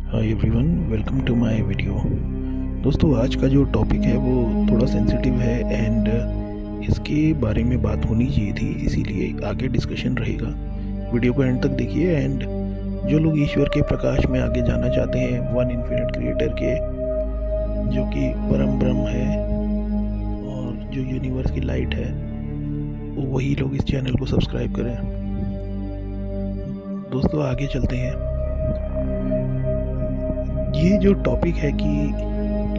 Hi everyone, welcome to my video. दोस्तों, आज का जो टॉपिक है वो थोड़ा सेंसिटिव है एंड इसके बारे में बात होनी चाहिए थी, इसीलिए आगे डिस्कशन रहेगा। वीडियो को एंड तक देखिए। एंड जो लोग ईश्वर के प्रकाश में आगे जाना चाहते हैं, वन इन्फिनिट क्रिएटर के, जो कि परम ब्रह्म है और जो यूनिवर्स की लाइट है, वही लोग इस चैनल को सब्सक्राइब करें। दोस्तों, आगे चलते हैं। ये जो टॉपिक है कि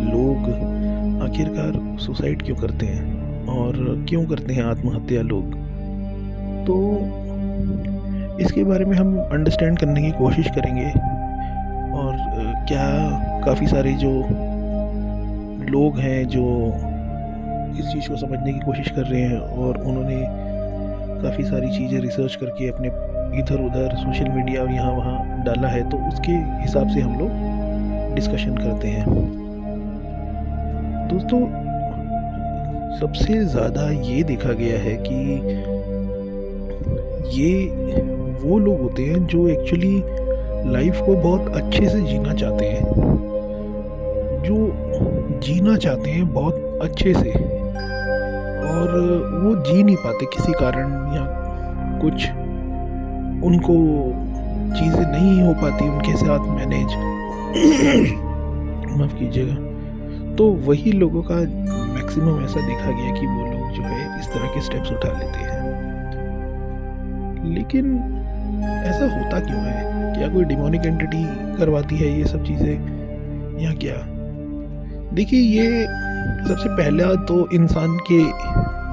लोग आखिरकार सुसाइड क्यों करते हैं और क्यों करते हैं आत्महत्या लोग, तो इसके बारे में हम अंडरस्टैंड करने की कोशिश करेंगे। और क्या काफ़ी सारे जो लोग हैं जो इस चीज़ को समझने की कोशिश कर रहे हैं और उन्होंने काफ़ी सारी चीज़ें रिसर्च करके अपने इधर उधर सोशल मीडिया और यहाँ वहाँ डाला है, तो उसके हिसाब से हम लोग डिस्कशन करते हैं। दोस्तों, सबसे ज़्यादा ये देखा गया है कि ये वो लोग होते हैं जो एक्चुअली लाइफ को बहुत अच्छे से जीना चाहते हैं, जो जीना चाहते हैं बहुत अच्छे से, और वो जी नहीं पाते किसी कारण, या कुछ उनको चीज़ें नहीं हो पाती उनके साथ मैनेज माफ़ कीजिएगा। तो वही लोगों का मैक्सिमम ऐसा देखा गया कि वो लोग जो है इस तरह के स्टेप्स उठा लेते हैं। लेकिन ऐसा होता क्यों है? क्या कोई डिमोनिक एंटिटी करवाती है ये सब चीज़ें, या क्या? देखिए, ये सबसे पहला तो इंसान के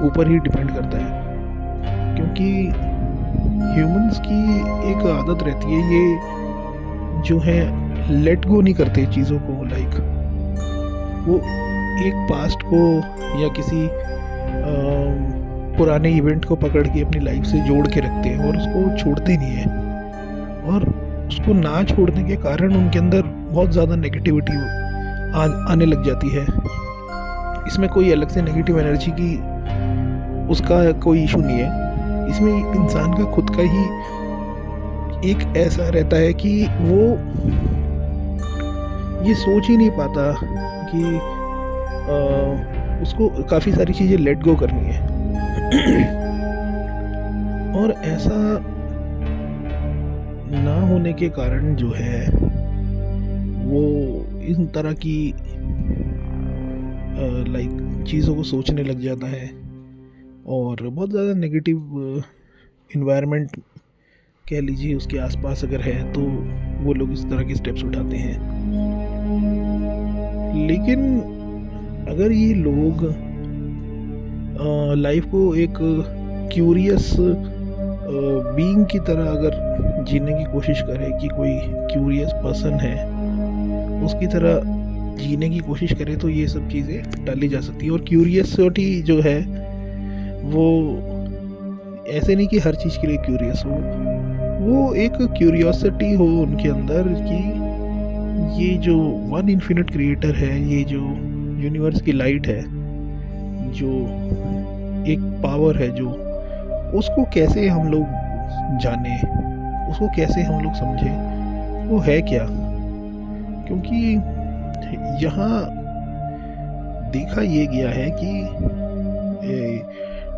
ऊपर ही डिपेंड करता है, क्योंकि ह्यूमंस की एक आदत रहती है, ये जो है लेट गो नहीं करते चीज़ों को। लाइक वो एक पास्ट को या किसी पुराने इवेंट को पकड़ के अपनी लाइफ से जोड़ के रखते हैं और उसको छोड़ते नहीं है। और उसको ना छोड़ने के कारण उनके अंदर बहुत ज़्यादा नेगेटिविटी आने लग जाती है। इसमें कोई अलग से नेगेटिव एनर्जी की उसका कोई इशू नहीं है। इसमें इंसान का खुद का ही एक ऐसा रहता है कि वो ये सोच ही नहीं पाता कि उसको काफ़ी सारी चीज़ें लेट गो करनी है। और ऐसा ना होने के कारण जो है वो इन तरह की लाइक चीज़ों को सोचने लग जाता है, और बहुत ज़्यादा नेगेटिव इन्वायरमेंट कह लीजिए उसके आसपास अगर है, तो वो लोग इस तरह के स्टेप्स उठाते हैं। लेकिन अगर ये लोग लाइफ को एक क्यूरियस बीइंग की तरह अगर जीने की कोशिश करे, कि कोई क्यूरियस पर्सन है उसकी तरह जीने की कोशिश करे, तो ये सब चीज़ें टाली जा सकती है। और क्यूरियसिटी जो है वो ऐसे नहीं कि हर चीज़ के लिए क्यूरियस हो, वो एक क्यूरियोसिटी हो उनके अंदर कि ये जो वन इन्फिनिट क्रिएटर है, ये जो यूनिवर्स की लाइट है, जो एक पावर है, जो उसको कैसे हम लोग जाने, उसको कैसे हम लोग समझे, वो है क्या। क्योंकि यहाँ देखा ये गया है कि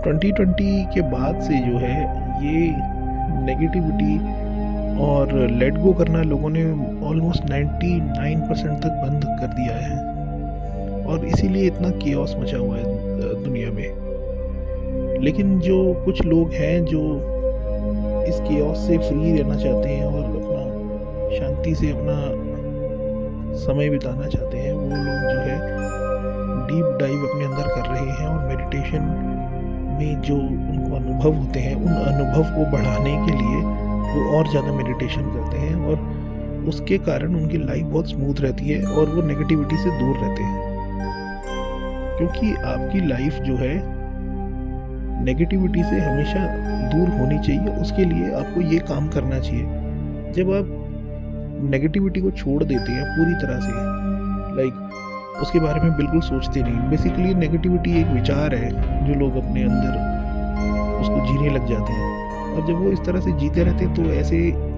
2020 के बाद से जो है ये नेगेटिविटी और लेट गो करना लोगों ने ऑलमोस्ट 99% तक बंद कर दिया है, और इसीलिए इतना केओस मचा हुआ है दुनिया में। लेकिन जो कुछ लोग हैं जो इस केओस से फ्री रहना चाहते हैं और अपना शांति से अपना समय बिताना चाहते हैं, वो लोग जो है डीप डाइव अपने अंदर कर रहे हैं, और मेडिटेशन में जो उनको अनुभव होते हैं, उन अनुभव को बढ़ाने के लिए वो और ज़्यादा मेडिटेशन करते हैं, और उसके कारण उनकी लाइफ बहुत स्मूथ रहती है और वो नेगेटिविटी से दूर रहते हैं। क्योंकि आपकी लाइफ जो है नेगेटिविटी से हमेशा दूर होनी चाहिए, उसके लिए आपको ये काम करना चाहिए। जब आप नेगेटिविटी को छोड़ देते हैं पूरी तरह से, लाइक उसके बारे में बिल्कुल सोचते नहीं, बेसिकली नेगेटिविटी एक विचार है जो लोग अपने अंदर उसको जीने लग जाते हैं, और जब वो इस तरह से जीते रहते हैं तो ऐसे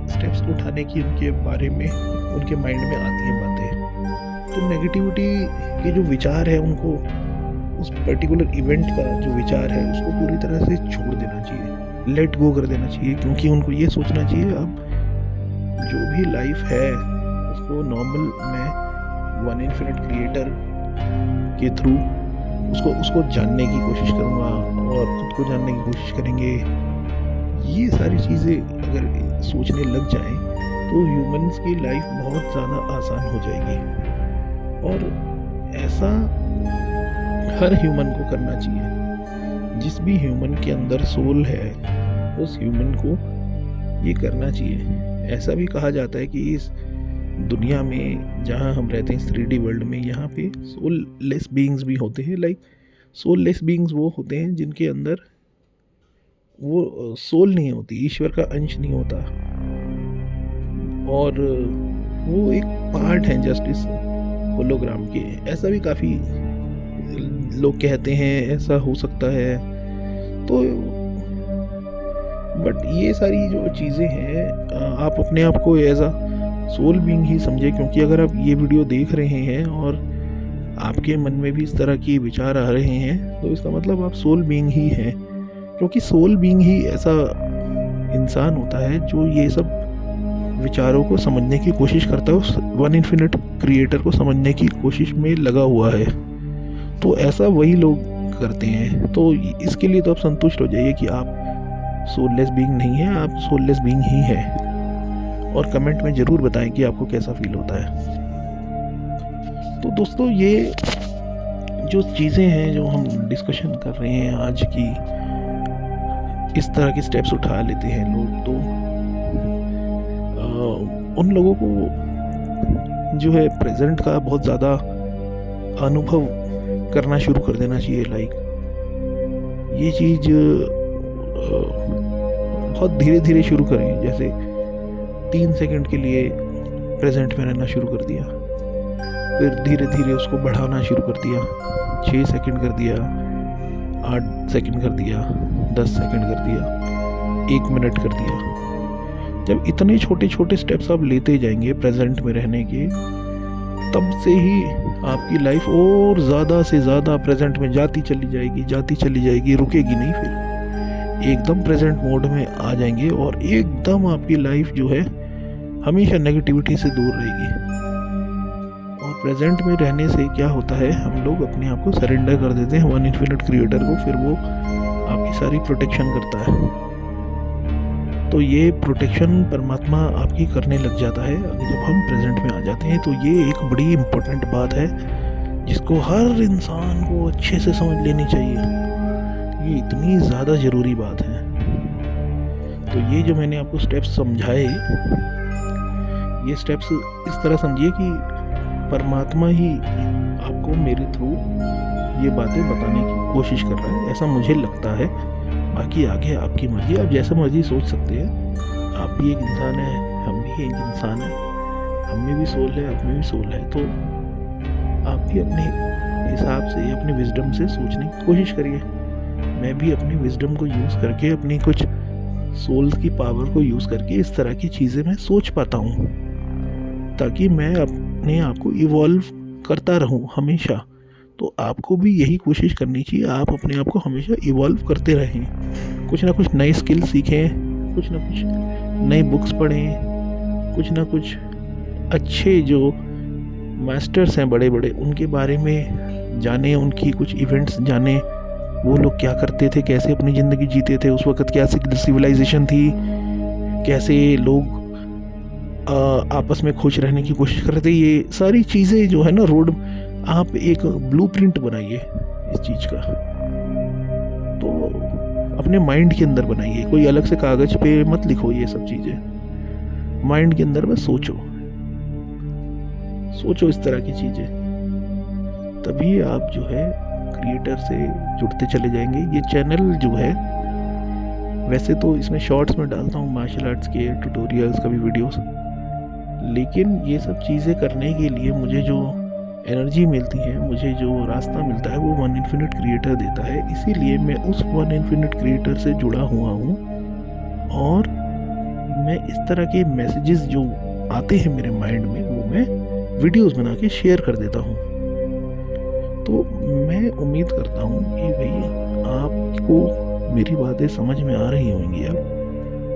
स्टेप्स उठाने की उनके बारे में उनके माइंड में आती हैं बातें। तो नेगेटिविटी के जो विचार है उनको उस पर्टिकुलर इवेंट का जो विचार है उसको पूरी तरह से छोड़ देना चाहिए, लेट गो कर देना चाहिए, क्योंकि उनको ये सोचना चाहिए अब जो भी लाइफ है उसको नॉर्मल मैं वन इन्फिनिट क्रिएटर के थ्रू उसको जानने की कोशिश करूँगा और खुद को जानने की कोशिश करेंगे। ये सारी चीज़ें अगर सोचने लग जाएं तो ह्यूमंस की लाइफ बहुत ज़्यादा आसान हो जाएगी। और ऐसा हर ह्यूमन को करना चाहिए। जिस भी ह्यूमन के अंदर सोल है उस ह्यूमन को ये करना चाहिए। ऐसा भी कहा जाता है कि इस दुनिया में जहाँ हम रहते हैं 3D वर्ल्ड में, यहाँ पे सोल लेस बीइंग्स भी होते हैं। लाइक सोल लेस बीइंग्स वो होते हैं जिनके अंदर वो सोल नहीं होती, ईश्वर का अंश नहीं होता, और वो एक पार्ट है जस्ट इस होलोग्राम के। ऐसा भी काफ़ी लोग कहते हैं, ऐसा हो सकता है। तो बट ये सारी जो चीज़ें हैं आप अपने आप को एज अ सोल बीइंग ही समझे, क्योंकि अगर आप ये वीडियो देख रहे हैं और आपके मन में भी इस तरह के विचार आ रहे हैं तो इसका मतलब आप सोल बीइंग ही हैं। क्योंकि सोल बीइंग ही ऐसा इंसान होता है जो ये सब विचारों को समझने की कोशिश करता है, उस वन इन्फिनिट क्रिएटर को समझने की कोशिश में लगा हुआ है। तो ऐसा वही लोग करते हैं। तो इसके लिए तो आप संतुष्ट हो जाइए कि आप सोललेस बीइंग नहीं है, आप सोललेस बीइंग ही है। और कमेंट में ज़रूर बताएं कि आपको कैसा फील होता है। तो दोस्तों ये जो चीज़ें हैं जो हम डिस्कशन कर रहे हैं आज की, इस तरह के स्टेप्स उठा लेते हैं लोग, तो उन लोगों को जो है प्रेजेंट का बहुत ज़्यादा अनुभव करना शुरू कर देना चाहिए। लाइक ये चीज़ बहुत धीरे धीरे शुरू करें। जैसे 3 सेकंड के लिए प्रेजेंट में रहना शुरू कर दिया, फिर धीरे धीरे उसको बढ़ाना शुरू कर दिया, 6 सेकंड कर दिया, 8 सेकंड कर दिया, 10 सेकंड कर दिया, 1 मिनट कर दिया। जब इतने छोटे छोटे स्टेप्स आप लेते जाएंगे प्रेजेंट में रहने के, तब से ही आपकी लाइफ और ज़्यादा से ज़्यादा प्रेजेंट में जाती चली जाएगी, रुकेगी नहीं। फिर एकदम प्रेजेंट मोड में आ जाएंगे और एकदम आपकी लाइफ जो है हमेशा नेगेटिविटी से दूर रहेगी। और प्रेजेंट में रहने से क्या होता है, हम लोग अपने आप को सरेंडर कर देते हैं वन इन्फिनिट क्रिएटर को, फिर वो आपकी सारी प्रोटेक्शन करता है। तो ये प्रोटेक्शन परमात्मा आपकी करने लग जाता है जब हम प्रेजेंट में आ जाते हैं। तो ये एक बड़ी इम्पोर्टेंट बात है जिसको हर इंसान को अच्छे से समझ लेनी चाहिए। ये इतनी ज़्यादा ज़रूरी बात है। तो ये जो मैंने आपको स्टेप्स समझाए, ये स्टेप्स इस तरह समझिए कि परमात्मा ही आपको मेरे थ्रू ये बातें बताने की कोशिश कर रहा है, ऐसा मुझे लगता है। बाकी आगे आपकी मर्जी, आप जैसा मर्जी सोच सकते हैं। आप भी एक इंसान है, हम भी एक इंसान है, हम में भी सोल है, आप में भी सोल है। तो आप भी अपने हिसाब से, अपने विजडम से सोचने की कोशिश करिए। मैं भी अपनी विजडम को यूज़ करके, अपनी कुछ सोल की पावर को यूज़ करके इस तरह की चीज़ें मैं सोच पाता हूँ, ताकि मैं अपने आप को इवॉल्व करता रहूँ हमेशा। तो आपको भी यही कोशिश करनी चाहिए, आप अपने आप को हमेशा इवॉल्व करते रहें, कुछ ना कुछ नए स्किल सीखें, कुछ ना कुछ नई बुक्स पढ़ें, कुछ ना कुछ अच्छे जो मास्टर्स हैं बड़े बड़े उनके बारे में जानें, उनकी कुछ इवेंट्स जानें, वो लोग क्या करते थे, कैसे अपनी ज़िंदगी जीते थे, उस वक्त क्या सिविलाइजेशन थी, कैसे लोग आपस में खुश रहने की कोशिश कर रहे थे। ये सारी चीज़ें जो है ना, रोड आप एक ब्लूप्रिंट बनाइए इस चीज़ का। तो अपने माइंड के अंदर बनाइए, कोई अलग से कागज़ पे मत लिखो ये सब चीज़ें, माइंड के अंदर बस सोचो इस तरह की चीज़ें। तभी आप जो है क्रिएटर से जुड़ते चले जाएंगे। ये चैनल जो है, वैसे तो इसमें शॉर्ट्स में डालता हूँ मार्शल आर्ट्स के ट्यूटोरियल्स का भी वीडियोस, लेकिन ये सब चीज़ें करने के लिए मुझे जो एनर्जी मिलती है, मुझे जो रास्ता मिलता है, वो वन इन्फिनिट क्रिएटर देता है। इसीलिए मैं उस वन इन्फिनिट क्रिएटर से जुड़ा हुआ हूँ और मैं इस तरह के मैसेजेस जो आते हैं मेरे माइंड में वो मैं वीडियोस बना के शेयर कर देता हूँ। तो मैं उम्मीद करता हूँ कि भाई आपको मेरी बातें समझ में आ रही होंगी अब,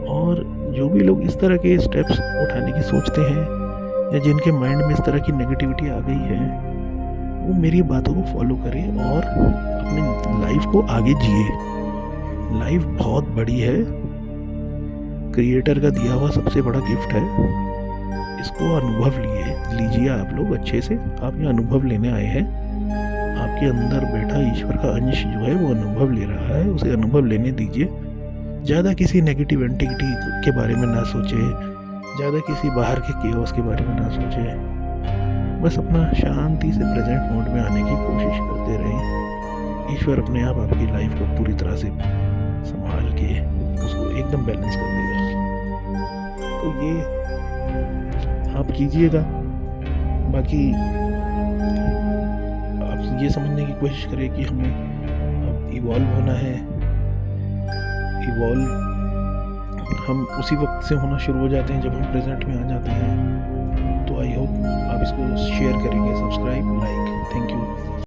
और जो भी लोग इस तरह के स्टेप्स उठाने की सोचते हैं या जिनके माइंड में इस तरह की नेगेटिविटी आ गई है, वो मेरी बातों को फॉलो करें और अपनी लाइफ को आगे जिए। लाइफ बहुत बड़ी है, क्रिएटर का दिया हुआ सबसे बड़ा गिफ्ट है। इसको अनुभव लीजिए आप लोग अच्छे से। आप ये अनुभव लेने आए हैं, आपके अंदर बैठा ईश्वर का अंश जो है वो अनुभव ले रहा है, उसे अनुभव लेने दीजिए। ज़्यादा किसी नेगेटिव एंटिटी के बारे में ना सोचें, ज़्यादा किसी बाहर के केओस के बारे में ना सोचें। बस अपना शांति से प्रेजेंट मोड में आने की कोशिश करते रहें। ईश्वर अपने आप आपकी लाइफ को पूरी तरह से संभाल के उसको एकदम बैलेंस कर देगा। तो ये आप कीजिएगा। बाकी आप ये समझने की कोशिश करें कि हमें अब इवॉल्व होना है। इवॉल्व हम उसी वक्त से होना शुरू हो जाते हैं जब हम प्रेजेंट में आ जाते हैं। तो आई होप आप इसको शेयर करेंगे, सब्सक्राइब, लाइक। Thank you.